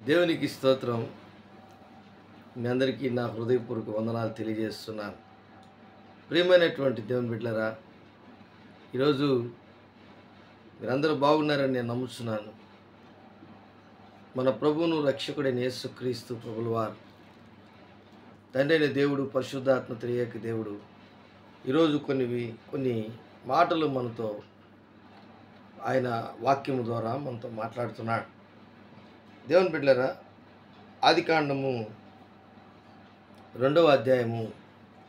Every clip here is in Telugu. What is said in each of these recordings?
దేవునికి స్తోత్రం. మీ అందరికీ నా హృదయపూర్వక వందనాలు తెలియజేస్తున్నాను. ప్రియమైనటువంటి దేవుని బిడ్డలారా, ఈరోజు మీరందరూ బాగున్నారని నేను నమ్ముతున్నాను. మన ప్రభువును రక్షకుడైన యేసుక్రీస్తు ప్రభుల వారు, తండ్రి అయిన దేవుడు, పరిశుద్ధాత్మ త్రియేక దేవుడు ఈరోజు కొన్ని మాటలు మనతో ఆయన వాక్యము ద్వారా మనతో మాట్లాడుతున్నాడు. దేవుని బిడ్డలారా, ఆదికాండము 2వ అధ్యాయము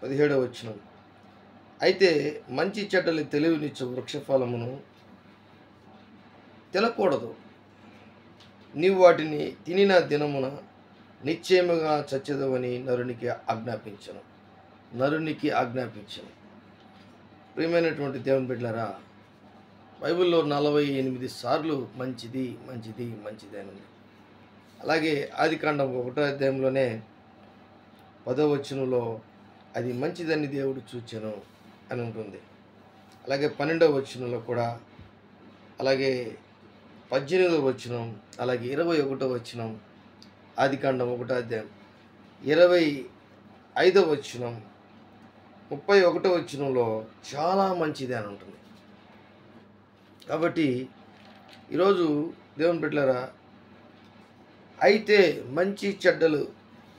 17వ వచనం. అయితే మంచి చెడ్డలు తెలివినిచ్చు వృక్షఫలమును తినకూడదు, నీవు వాటిని తినిన దినమున నిశ్చయముగా చచ్చెదవని నరునికి ఆజ్ఞాపించను. ప్రియమైనటువంటి దేవుని బిడ్డలారా, బైబిల్లో 48 సార్లు మంచిది మంచిది మంచిది అని ఉంది. అలాగే ఆదికాండం 1వ అధ్యాయంలోనే 10వ వచనంలో అది మంచిదని దేవుడు చూచెను అని ఉంటుంది. అలాగే 12వ వచనంలో కూడా, అలాగే 18వ వచనం, అలాగే 21వ వచనం, ఆదికాండం 1వ అధ్యాయం 25వ వచనం, 31వ వచనంలో చాలా మంచిది అని ఉంటుంది. కాబట్టి ఈరోజు దేవుని బిడ్డలారా, అయితే మంచి చెడ్డలు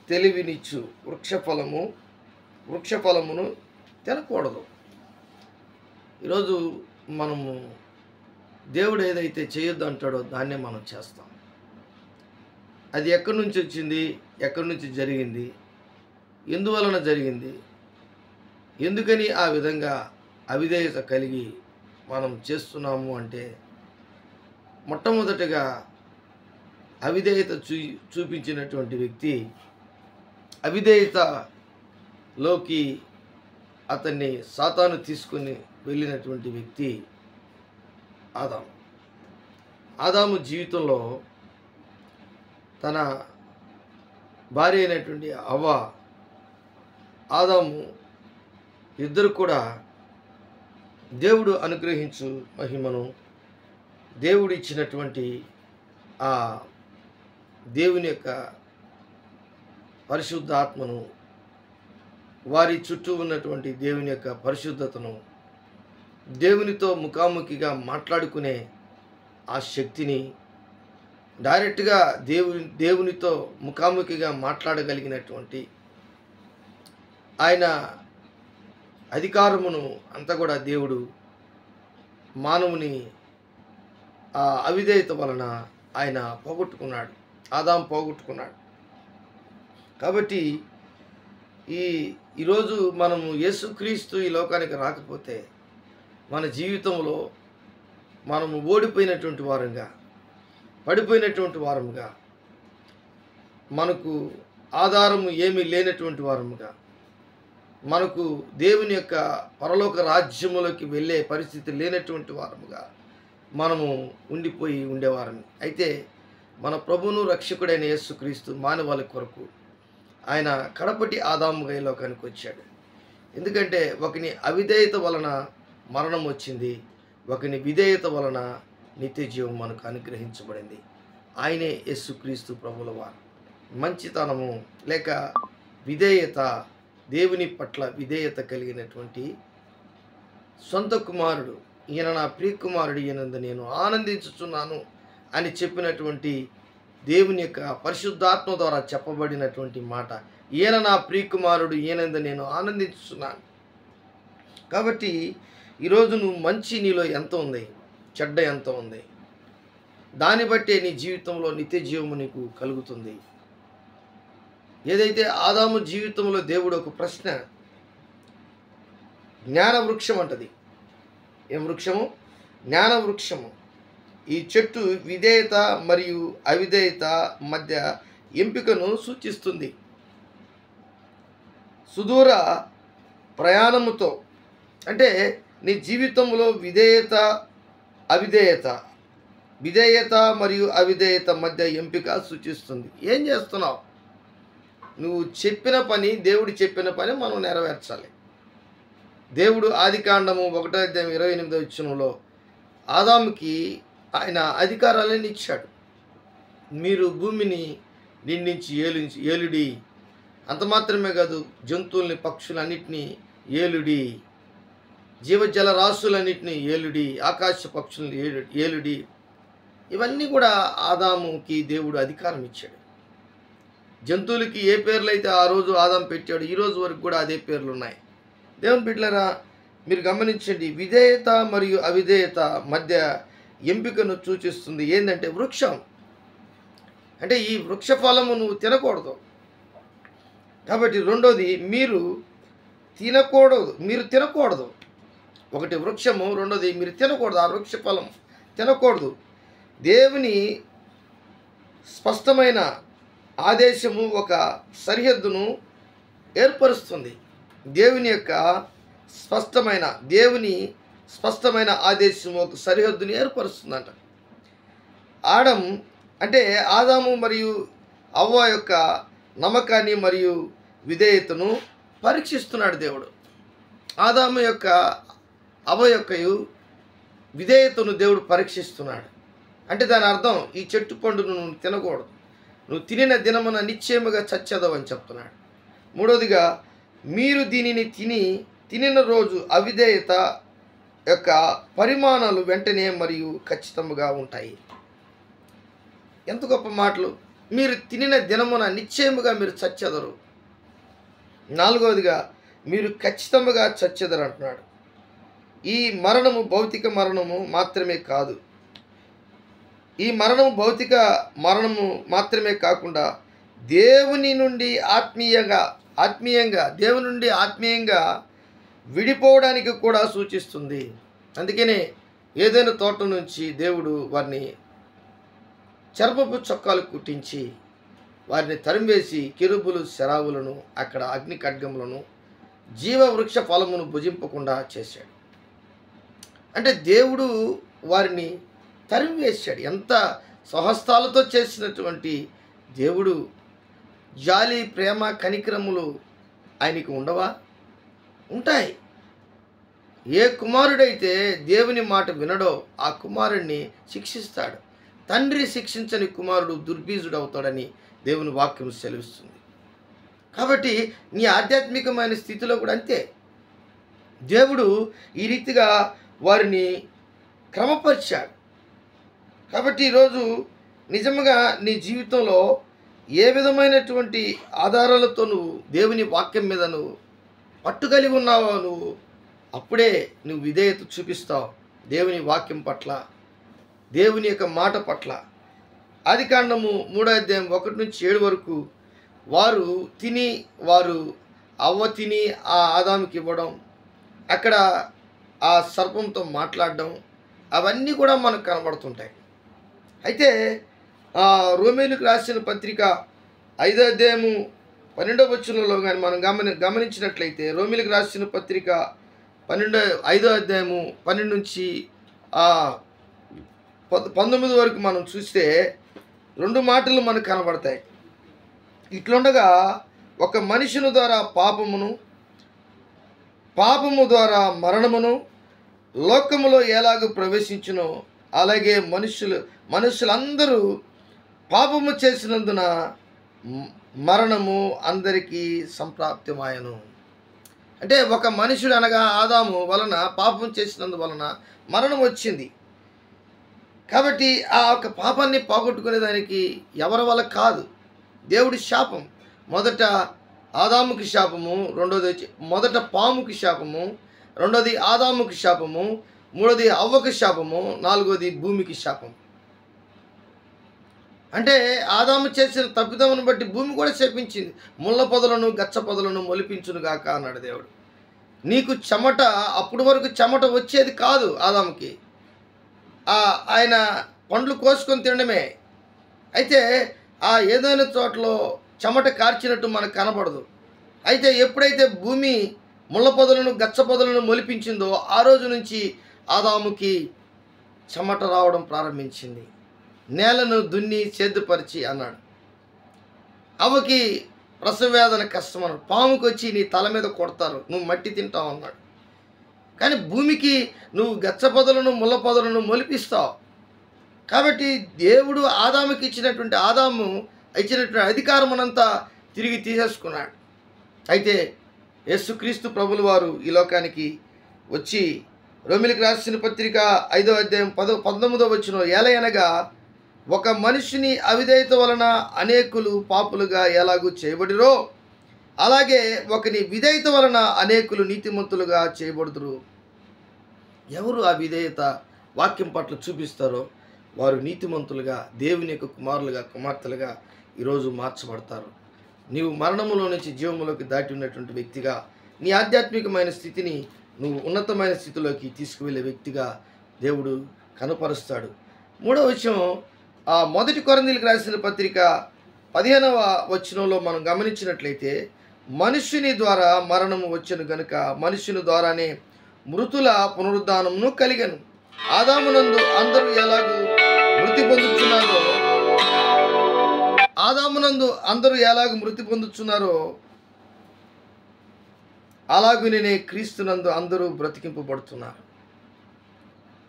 తెలివినిచ్చు వృక్షఫలమును తినకూడదు. ఈరోజు మనము దేవుడు ఏదైతే చేయొద్దు అంటాడో దాన్నే మనం చేస్తాం. అది ఎక్కడి నుంచి వచ్చింది, ఎక్కడి నుంచి జరిగింది, ఎందువలన జరిగింది, ఎందుకని ఆ విధంగా అవిధేయత కలిగి మనం చేస్తున్నాము అంటే, మొట్టమొదటిగా అవిధేయత చూపించినటువంటి వ్యక్తి, అవిధేయతలోకి అతన్ని సాతాను తీసుకొని వెళ్ళినటువంటి వ్యక్తి ఆదాము జీవితంలో తన భార్య అయినటువంటి హవ్వ, ఆదాము ఇద్దరు కూడా దేవుడు అనుగ్రహించు మహిమను, దేవుడు ఇచ్చినటువంటి ఆ దేవుని యొక్క పరిశుద్ధ ఆత్మను, వారి చుట్టూ ఉన్నటువంటి దేవుని యొక్క పరిశుద్ధతను, దేవునితో ముఖాముఖిగా మాట్లాడుకునే ఆ శక్తిని, డైరెక్ట్గా దేవునితో ముఖాముఖిగా మాట్లాడగలిగినటువంటి ఆయన అధికారమును అంతా కూడా దేవుడు మానవుని ఆ అవిధేయత వలన ఆయన పోగొట్టుకున్నాడు, ఆదాము పోగొట్టుకున్నాడు. కాబట్టి ఈరోజు మనము యేసుక్రీస్తు ఈ లోకానికి రాకపోతే మన జీవితంలో మనము ఓడిపోయినటువంటి వారంగా, పడిపోయినటువంటి వారముగా, మనకు ఆధారము ఏమీ లేనటువంటి వారముగా, మనకు దేవుని యొక్క పరలోక రాజ్యములోకి వెళ్ళే పరిస్థితి లేనటువంటి వారముగా మనము ఉండిపోయి ఉండేవారం. అయితే మన ప్రభువును రక్షకుడైన యేసుక్రీస్తు మానవాళి కొరకు ఆయన కడపటి ఆదాముగా ఈ లోకానికి వచ్చాడు. ఎందుకంటే ఒకని అవిధేయత వలన మరణం వచ్చింది, ఒకని విధేయత వలన నిత్య జీవం మనకు అనుగ్రహించబడింది. ఆయనే యేసుక్రీస్తు ప్రభుల వారు. మంచితనము లేక విధేయత, దేవుని పట్ల విధేయత కలిగినటువంటి సొంత కుమారుడు, ఈయన నా ప్రియకుమారుడు, ఈయనందు నేను ఆనందించుచున్నాను అని చెప్పినటువంటి దేవుని యొక్క పరిశుద్ధాత్మ ద్వారా చెప్పబడినటువంటి మాట, ఈయన నా ప్రియకుమారుడు, ఈయనందు నేను ఆనందించుచున్నాను. కాబట్టి ఈరోజు నువ్వు మంచి నీలో ఎంత ఉంది, చెడ్డ ఎంత ఉంది, దాన్ని బట్టే నీ జీవితంలో నిత్య జీవము నీకు కలుగుతుంది. ఏదైతే ఆదాము జీవితంలో దేవుడు ఒక ప్రశ్న, జ్ఞాన వృక్షం అంటది. ఏం వృక్షము? జ్ఞాన వృక్షము. ఈ చెట్టు విధేయత మరియు అవిధేయత మధ్య ఎంపికను సూచిస్తుంది. సుదూర ప్రయాణముతో, అంటే నీ జీవితంలో విధేయత మరియు అవిధేయత మధ్య ఎంపిక సూచిస్తుంది. ఏం చేస్తున్నావు? నువ్వు చెప్పిన పని, దేవుడు చెప్పిన పని మనం నెరవేర్చాలి. దేవుడు ఆదికాండము 1వ అధ్యాయం 28వ వచనంలో ఆదాముకి ఆయన అధికారాలను ఇచ్చాడు. మీరు భూమిని నిండించి ఏలుడి. అంత మాత్రమే కాదు, జంతువుల్ని పక్షులన్నిటినీ ఏలుడి, జీవజల రాశులన్నిటినీ ఏలుడి, ఆకాశ పక్షులను ఏలుడి. ఇవన్నీ కూడా ఆదాముకి దేవుడు అధికారం ఇచ్చాడు. జంతువులకి ఏ పేర్లు అయితే ఆ రోజు ఆదాము పెట్టాడు, ఈ రోజు వరకు కూడా అదే పేర్లు ఉన్నాయి. దేవుని బిడ్డలారా, మీరు గమనించండి, విధేయత మరియు అవిధేయత మధ్య ఎంపికను సూచిస్తుంది. ఏంటంటే వృక్షం. అంటే ఈ వృక్ష ఫలము నువ్వు తినకూడదు. కాబట్టి రెండోది మీరు తినకూడదు. ఒకటి వృక్షము, రెండోది మీరు తినకూడదు. ఆ వృక్ష ఫలం తినకూడదు. దేవుని స్పష్టమైన ఆదేశము ఒక సరిహద్దును ఏర్పరుస్తుంది. దేవుని స్పష్టమైన ఆదేశము ఒక సరిహద్దుని ఏర్పరుస్తుందంట. ఆదాము మరియు అవ్వ యొక్క నమ్మకాన్ని మరియు విధేయతను పరీక్షిస్తున్నాడు దేవుడు. ఆదాము యొక్క అవ్వ యొక్క విధేయతను దేవుడు పరీక్షిస్తున్నాడు. అంటే దాని అర్థం, ఈ చెట్టు పండును నువ్వు తినకూడదు, నువ్వు తినిన దినమున నిశ్చయముగా చచ్చెదవు అని చెప్తున్నాడు. మూడవదిగా, మీరు దీనిని తినిన రోజు అవిధేయత యొక్క పరిమాణాలు వెంటనే మరియు ఖచ్చితంగా ఉంటాయి. ఎంత గొప్ప మాటలు! మీరు తినిన దినమున నిశ్చయముగా మీరు చచ్చెదరు. నాలుగవదిగా, మీరు ఖచ్చితంగా చచ్చెదరు అంటున్నాడు. ఈ మరణము భౌతిక మరణము మాత్రమే కాదు. ఈ మరణము భౌతిక మరణము మాత్రమే కాకుండా దేవుని నుండి ఆత్మీయంగా విడిపోవడానికి కూడా సూచిస్తుంది. అందుకనే ఏదైనా తోట నుంచి దేవుడు వారిని చెరపపు చొక్కాలు కుట్టించి వారిని తరిమేసి కెరూబులు శరావులను, అక్కడ అగ్ని ఖడ్గములను, జీవవృక్ష ఫలమును భుజింపకుండా చేశాడు. అంటే దేవుడు వారిని తరిమివేశాడు. ఎంత స్వహస్తాలతో చేసినటువంటి దేవుడు! జాలి, ప్రేమ, కనికరములు ఆయనకు ఉండవా? ఉంటాయి. ఏ కుమారుడైతే దేవుని మాట వినడో ఆ కుమారుడిని శిక్షిస్తాడు. తండ్రి శిక్షించని కుమారుడు దుర్బీజుడు అవుతాడని దేవుని వాక్యం సెలవిస్తుంది. కాబట్టి నీ ఆధ్యాత్మికమైన స్థితిలో కూడా అంతే. దేవుడు ఈ రీతిగా వారిని క్రమపరిచాడు. కాబట్టి ఈరోజు నిజంగా నీ జీవితంలో ఏ విధమైనటువంటి ఆధారాలతో నువ్వు దేవుని వాక్యం మీద నువ్వు పట్టుకలిగి ఉన్నావో అప్పుడే నువ్వు విధేయత చూపిస్తావు దేవుని వాక్యం పట్ల, దేవుని యొక్క మాట పట్ల. ఆదికాండము 3:1-7 వరకు వారు అవ్వ తిని ఆ ఆదాముకి ఇవ్వడం, అక్కడ ఆ సర్పంతో మాట్లాడడం, అవన్నీ కూడా మనకు కనబడుతుంటాయి. అయితే రోమీయులకు రాసిన పత్రిక 5:12 కానీ మనం గమనించినట్లయితే, రోమీయులకు రాసిన పత్రిక 5:12 నుంచి 19 వరకు మనం చూస్తే 2 మాటలు మనకు కనబడతాయి. ఇట్లుండగా ఒక మనుషుని ద్వారా పాపము ద్వారా మరణమును లోకములో ఎలాగూ ప్రవేశించునో అలాగే మనుషులందరూ పాపము చేసినందున మరణము అందరికీ సంప్రాప్తమాయను. అంటే ఒక మనుషుడు అనగా ఆదాము వలన పాపం చేసినందువలన మరణం వచ్చింది. కాబట్టి ఆ యొక్క పాపాన్ని పోగొట్టుకునేదానికి ఎవరి వల్ల కాదు, దేవుడి శాపం. మొదట ఆదాముకి శాపము, మొదట పాముకి శాపము, రెండోది ఆదాముకి శాపము, మూడోది అవ్వకి శాపము, నాలుగోది భూమికి శాపం. అంటే ఆదాము చేసిన తప్పిదమును బట్టి భూమి కూడా శపించింది. ముళ్ళ పొదలను గచ్చ పొదలను మొలిపించునుగాక అన్నాడు దేవుడు. నీకు చెమట, అప్పటి వరకు చెమట వచ్చేది కాదు ఆదాముకి, ఆయన పండ్లు కోసుకొని తినడమే. అయితే ఆ ఏదైనా చోటలో చెమట కార్చినట్టు మనకు కనపడదు. అయితే ఎప్పుడైతే భూమి ముళ్ళ పొదలను గచ్చ పొదలను మొలిపించిందో ఆ రోజు నుంచి ఆదాముకి చెమట రావడం ప్రారంభించింది. నేలను దున్ని సేద్యపరిచి అన్నాడు. అవ్వకి ప్రసవవేదన కష్టం అన్నాడు. పాముకి వచ్చి నీ తల మీద కొడతారు, నువ్వు మట్టి తింటావు అన్నాడు. కానీ భూమికి నువ్వు గచ్చ పొదలను ముళ్ళ పొదలను మొలిపిస్తావు. కాబట్టి దేవుడు ఆదాముకి ఇచ్చినటువంటి, ఆదాము ఇచ్చినటువంటి అధికారమునంతా తిరిగి తీసేసుకున్నాడు. అయితే యేసుక్రీస్తు ప్రభులు వారు ఈ లోకానికి వచ్చి రోమిలికి రాసిన పత్రిక 5వ అధ్యాయం 19వ వచనం, ఏలయనగా ఒక మనిషిని అవిధేయత వలన అనేకులు పాపులుగా ఎలాగూ చేయబడిరో అలాగే ఒకని విధేయత వలన అనేకులు నీతిమంతులుగా చేయబడుదురు. ఎవరు ఆ విధేయత వాక్యం పట్ల చూపిస్తారో వారు నీతిమంతులుగా, దేవుని యొక్క కుమారులుగా, కుమార్తెలుగా ఈరోజు మార్చబడతారు. నీవు మరణములో నుంచి జీవములోకి దాటి ఉన్నటువంటి వ్యక్తిగా, నీ ఆధ్యాత్మికమైన స్థితిని నువ్వు ఉన్నతమైన స్థితిలోకి తీసుకువెళ్ళే వ్యక్తిగా దేవుడు కనపరుస్తాడు. మూడవ విషయం, ఆ 1 కొరింథీయులకు రాసిన పత్రిక 15వ వచనంలో మనం గమనించినట్లయితే, మనుష్యుని ద్వారా మరణము వచ్చెను గనుక మనుష్యుని ద్వారానే మృతుల పునరుద్ధానమును కలిగెను. ఆదామునందు అందరూ ఎలాగూ మృతి పొందుచున్నారో అలాగునే క్రీస్తునందు అందరూ బ్రతికింపబడుతున్నారు.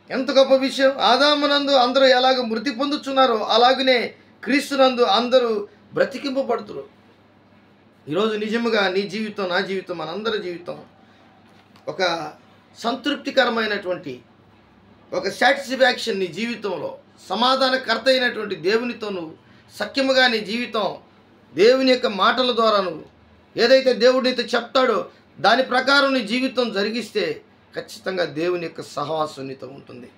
ఎంత గొప్ప విషయం! ఆదామునందు అందరూ ఎలాగ మృతి పొందుచున్నారో అలాగనే క్రీస్తునందు అందరూ బ్రతికింపబడుతున్నారు. ఈరోజు నిజముగా నీ జీవితం, నా జీవితం, మనందరి జీవితం ఒక సంతృప్తికరమైనటువంటి ఒక సాటిస్ఫాక్షన్, నీ జీవితంలో సమాధానకర్త అయినటువంటి దేవునితో నువ్వు సఖ్యముగా నీ జీవితం దేవుని యొక్క మాటల ద్వారా నువ్వు ఏదైతే దేవుడు నీతో చెప్తాడో దాని ప్రకారం నీ జీవితం జరిగిస్తే ఖచ్చితంగా దేవుని యొక్క సహవాసం నీతో ఉంటుంది.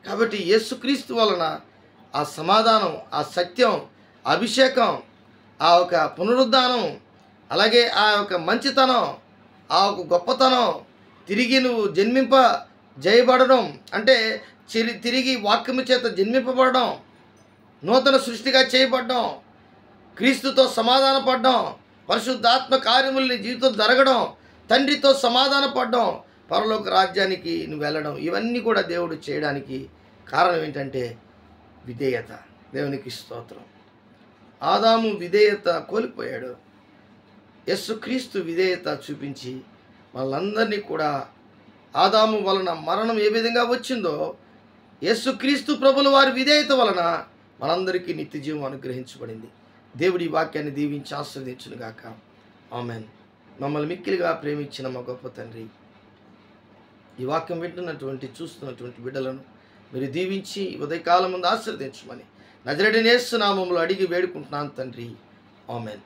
కాబట్టి యేసుక్రీస్తు వలన ఆ సమాధానం, ఆ సత్యం, అభిషేకం, ఆ ఒక పునరుద్ధానం, అలాగే ఆ యొక్క మంచితనం, ఆ ఒక గొప్పతనం, తిరిగి నువ్వు జయబడడం అంటే తిరిగి వాక్యము చేత జన్మింపబడడం, నూతన సృష్టిగా చేయబడడం, క్రీస్తుతో సమాధాన పడడం, పరిశుద్ధాత్మ కార్యములు నీ జీవితం జరగడం, తండ్రితో సమాధాన పడడం, పరలోక రాజ్యానికి నువ్వు వెళ్ళడం, ఇవన్నీ కూడా దేవుడు చేయడానికి కారణం ఏంటంటే విధేయత. దేవునికి స్తోత్రం. ఆదాము విధేయత కోల్పోయాడు. యేసుక్రీస్తు విధేయత చూపించి వాళ్ళందరినీ కూడా ఆదాము వలన మరణం ఏ విధంగా వచ్చిందో యేసుక్రీస్తు ప్రభుల వారి విధేయత వలన మనందరికీ నిత్య జీవం అనుగ్రహించబడింది. దేవుడి వాక్యాన్ని దీవించి ఆశీర్వదించునుగాక. ఆమెన్. మమ్మల్ని మిక్కిలిగా ప్రేమించిన మా గొప్ప తండ్రి, ఈ వాక్యం వింటున్నటువంటి, చూస్తున్నటువంటి బిడ్డలను మీరు దీవించి ఉదయకాలం ముందు ఆశీర్వదించమని నజరేయుడైన యేసు నామములో అడిగి వేడుకుంటున్నాను తండ్రి. ఆమెన్.